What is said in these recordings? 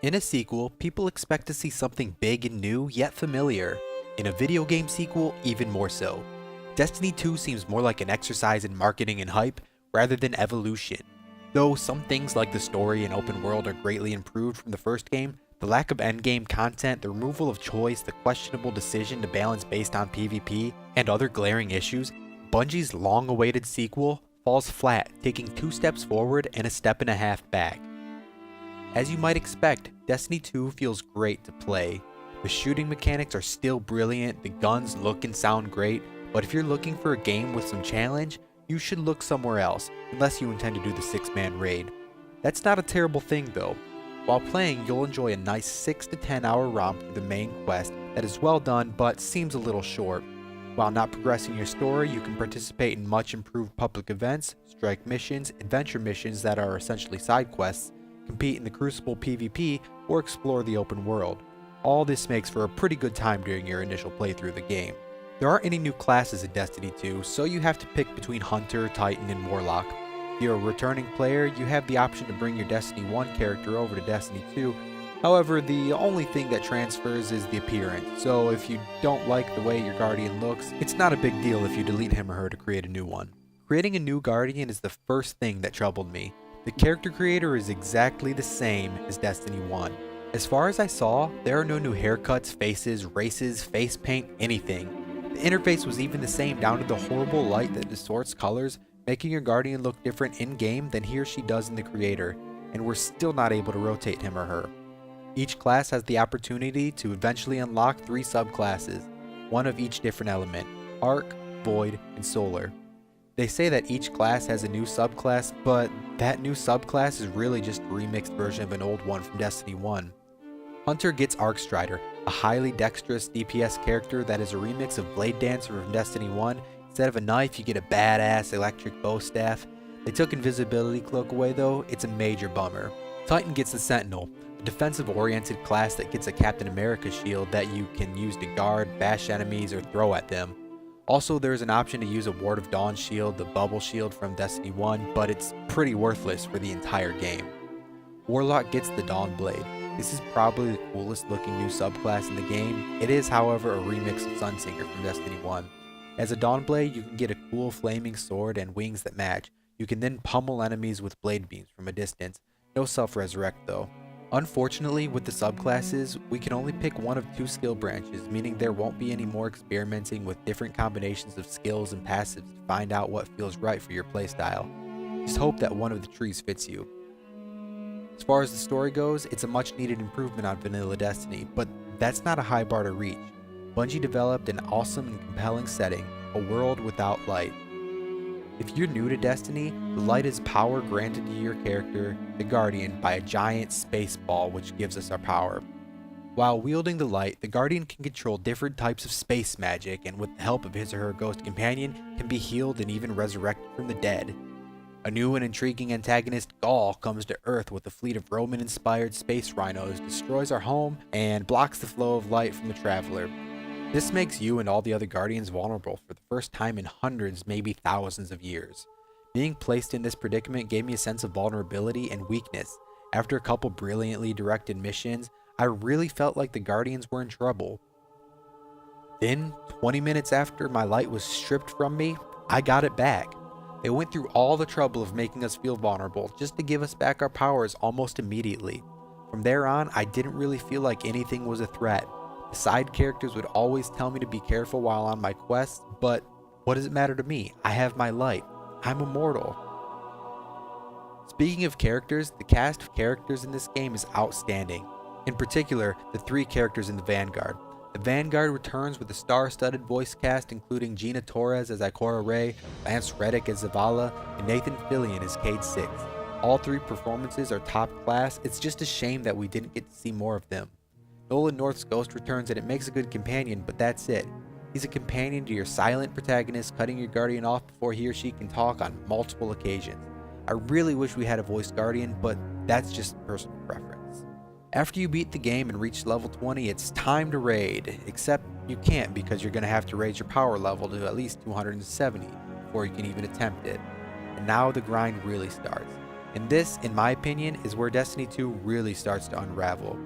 In a sequel, people expect to see something big and new, yet familiar. In a video game sequel, even more so. Destiny 2 seems more like an exercise in marketing and hype, rather than evolution. Though some things like the story and open world are greatly improved from the first game, the lack of endgame content, the removal of choice, the questionable decision to balance based on PvP, and other glaring issues, Bungie's long-awaited sequel falls flat, taking 2 steps forward and a step and a half back. As you might expect, Destiny 2 feels great to play. The shooting mechanics are still brilliant, the guns look and sound great, but if you're looking for a game with some challenge, you should look somewhere else, unless you intend to do the 6-man raid. That's not a terrible thing though. While playing, you'll enjoy a nice 6 to 10 hour romp through the main quest that is well done but seems a little short. While not progressing your story, you can participate in much improved public events, strike missions, adventure missions that are essentially side quests, compete in the Crucible PvP, or explore the open world. All this makes for a pretty good time during your initial playthrough of the game. There aren't any new classes in Destiny 2, so you have to pick between Hunter, Titan, and Warlock. If you're a returning player, you have the option to bring your Destiny 1 character over to Destiny 2. However, the only thing that transfers is the appearance, so if you don't like the way your Guardian looks, it's not a big deal if you delete him or her to create a new one. Creating a new Guardian is the first thing that troubled me. The character creator is exactly the same as Destiny 1. As far as I saw, there are no new haircuts, faces, races, face paint, anything. The interface was even the same down to the horrible light that distorts colors, making your Guardian look different in-game than he or she does in the creator, and we're still not able to rotate him or her. Each class has the opportunity to eventually unlock 3 subclasses, one of each different element: Arc, Void, and Solar. They say that each class has a new subclass, but that new subclass is really just a remixed version of an old one from Destiny 1. Hunter gets Arcstrider, a highly dexterous DPS character that is a remix of Blade Dancer from Destiny 1. Instead of a knife, you get a badass electric bow staff. They took Invisibility Cloak away though, it's a major bummer. Titan gets the Sentinel, a defensive-oriented class that gets a Captain America shield that you can use to guard, bash enemies, or throw at them. Also, there is an option to use a Ward of Dawn shield, the bubble shield from Destiny 1, but it's pretty worthless for the entire game. Warlock gets the Dawn Blade. This is probably the coolest looking new subclass in the game. It is, however, a remix of Sunsinger from Destiny 1. As a Dawn Blade, you can get a cool flaming sword and wings that match. You can then pummel enemies with blade beams from a distance. No self-resurrect though. Unfortunately, with the subclasses, we can only pick one of 2 skill branches, meaning there won't be any more experimenting with different combinations of skills and passives to find out what feels right for your playstyle. Just hope that one of the trees fits you. As far as the story goes, it's a much needed improvement on vanilla Destiny, but that's not a high bar to reach. Bungie developed an awesome and compelling setting, a world without light. If you're new to Destiny, the light is power granted to your character, the Guardian, by a giant space ball which gives us our power. While wielding the light, the Guardian can control different types of space magic, and with the help of his or her ghost companion, can be healed and even resurrected from the dead. A new and intriguing antagonist, Gaul, comes to Earth with a fleet of Roman-inspired space rhinos, destroys our home, and blocks the flow of light from the Traveler. This makes you and all the other Guardians vulnerable for the first time in hundreds, maybe thousands of years. Being placed in this predicament gave me a sense of vulnerability and weakness. After a couple brilliantly directed missions, I really felt like the Guardians were in trouble. Then, 20 minutes after my light was stripped from me, I got it back. They went through all the trouble of making us feel vulnerable just to give us back our powers almost immediately. From there on, I didn't really feel like anything was a threat. The side characters would always tell me to be careful while on my quests, but what does it matter to me? I have my light. I'm immortal. Speaking of characters, the cast of characters in this game is outstanding. In particular, the 3 characters in the Vanguard. The Vanguard returns with a star-studded voice cast including Gina Torres as Ikora Rey, Lance Reddick as Zavala, and Nathan Fillion as Cayde Six. All 3 performances are top class. It's just a shame that we didn't get to see more of them. Nolan North's Ghost returns and it makes a good companion, but that's it. He's a companion to your silent protagonist, cutting your Guardian off before he or she can talk on multiple occasions. I really wish we had a voiced Guardian, but that's just personal preference. After you beat the game and reach level 20, it's time to raid, except you can't because you're going to have to raise your power level to at least 270 before you can even attempt it. And now the grind really starts. And this, in my opinion, is where Destiny 2 really starts to unravel.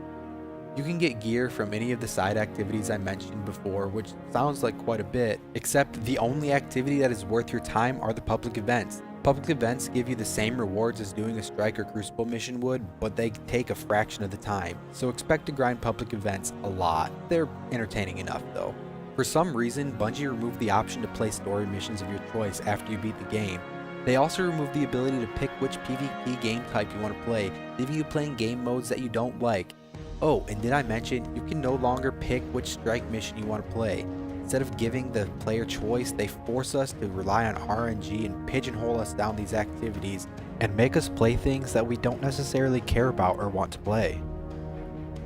You can get gear from any of the side activities I mentioned before, which sounds like quite a bit, except the only activity that is worth your time are the public events. Public events give you the same rewards as doing a Strike or Crucible mission would, but they take a fraction of the time, so expect to grind public events a lot. They're entertaining enough though. For some reason, Bungie removed the option to play story missions of your choice after you beat the game. They also removed the ability to pick which PvP game type you want to play, leaving you playing game modes that you don't like. Oh, and did I mention, you can no longer pick which strike mission you want to play. Instead of giving the player choice, they force us to rely on RNG and pigeonhole us down these activities and make us play things that we don't necessarily care about or want to play.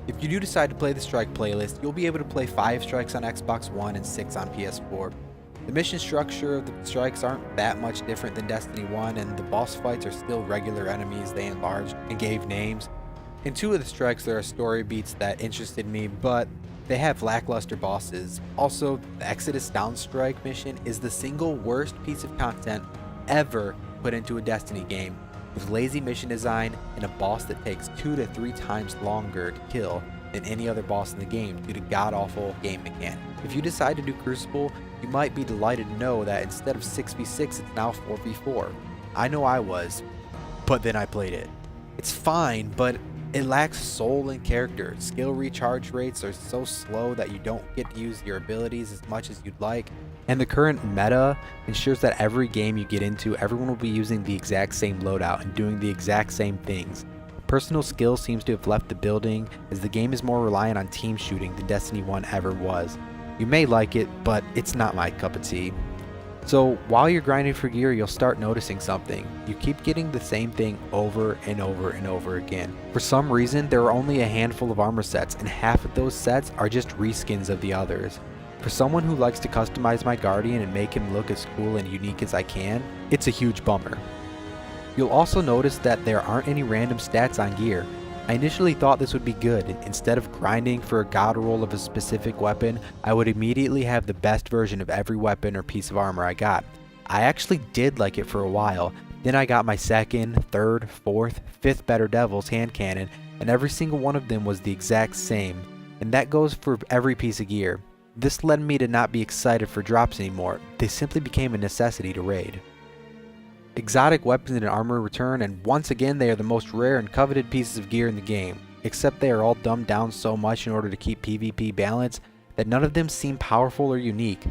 If you do decide to play the Strike playlist, you'll be able to play 5 strikes on Xbox One and 6 on PS4. The mission structure of the strikes aren't that much different than Destiny 1, and the boss fights are still regular enemies they enlarged and gave names. In 2 of the strikes there are story beats that interested me, but they have lackluster bosses. Also, the Exodus Downstrike mission is the single worst piece of content ever put into a Destiny game, with lazy mission design and a boss that takes 2 to 3 times longer to kill than any other boss in the game due to god-awful game mechanics. If you decide to do Crucible, you might be delighted to know that instead of 6v6, it's now 4v4. I know I was, but then I played it. It's fine, but it lacks soul and character. Skill recharge rates are so slow that you don't get to use your abilities as much as you'd like. And the current meta ensures that every game you get into, everyone will be using the exact same loadout and doing the exact same things. Personal skill seems to have left the building, as the game is more reliant on team shooting than Destiny 1 ever was. You may like it, but it's not my cup of tea. So while you're grinding for gear, you'll start noticing something. You keep getting the same thing over and over and over again. For some reason, there are only a handful of armor sets, and half of those sets are just reskins of the others. For someone who likes to customize my Guardian and make him look as cool and unique as I can, it's a huge bummer. You'll also notice that there aren't any random stats on gear. I initially thought this would be good. Instead of grinding for a god roll of a specific weapon, I would immediately have the best version of every weapon or piece of armor I got. I actually did like it for a while. Then I got my 2nd, 3rd, 4th, 5th Better Devils hand cannon, and every single one of them was the exact same. And that goes for every piece of gear. This led me to not be excited for drops anymore. They simply became a necessity to raid. Exotic weapons and armor return, and once again they are the most rare and coveted pieces of gear in the game, except they are all dumbed down so much in order to keep PvP balance that none of them seem powerful or unique.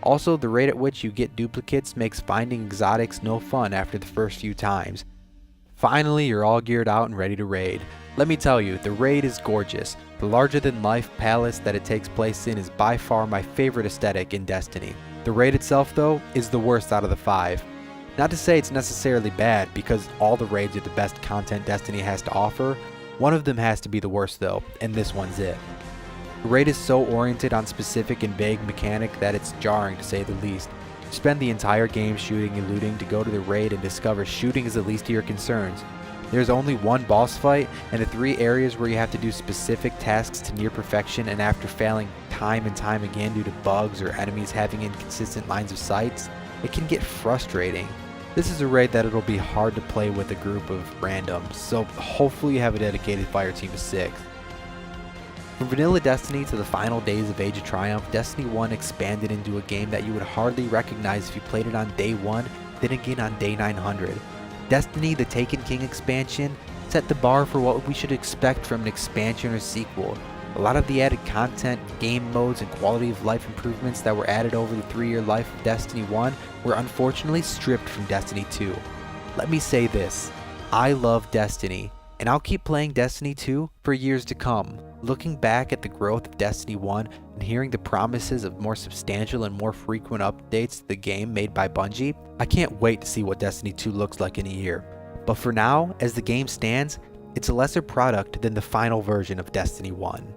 Also, the rate at which you get duplicates makes finding exotics no fun after the first few times. Finally, you're all geared out and ready to raid. Let me tell you, the raid is gorgeous. The larger-than-life palace that it takes place in is by far my favorite aesthetic in Destiny. The raid itself, though, is the worst out of the 5. Not to say it's necessarily bad, because all the raids are the best content Destiny has to offer. One of them has to be the worst though, and this one's it. The raid is so oriented on specific and vague mechanic that it's jarring to say the least. You spend the entire game shooting and looting to go to the raid and discover shooting is the least of your concerns. There's only one boss fight and the 3 areas where you have to do specific tasks to near perfection, and after failing time and time again due to bugs or enemies having inconsistent lines of sight, it can get frustrating. This is a raid that it'll be hard to play with a group of randoms, so hopefully you have a dedicated fire team of 6. From vanilla Destiny to the final days of Age of Triumph, Destiny 1 expanded into a game that you would hardly recognize if you played it on day 1, then again on day 900. Destiny, the Taken King expansion, set the bar for what we should expect from an expansion or sequel. A lot of the added content, game modes, and quality of life improvements that were added over the 3-year life of Destiny 1 were unfortunately stripped from Destiny 2. Let me say this, I love Destiny, and I'll keep playing Destiny 2 for years to come. Looking back at the growth of Destiny 1 and hearing the promises of more substantial and more frequent updates to the game made by Bungie, I can't wait to see what Destiny 2 looks like in a year. But for now, as the game stands, it's a lesser product than the final version of Destiny 1.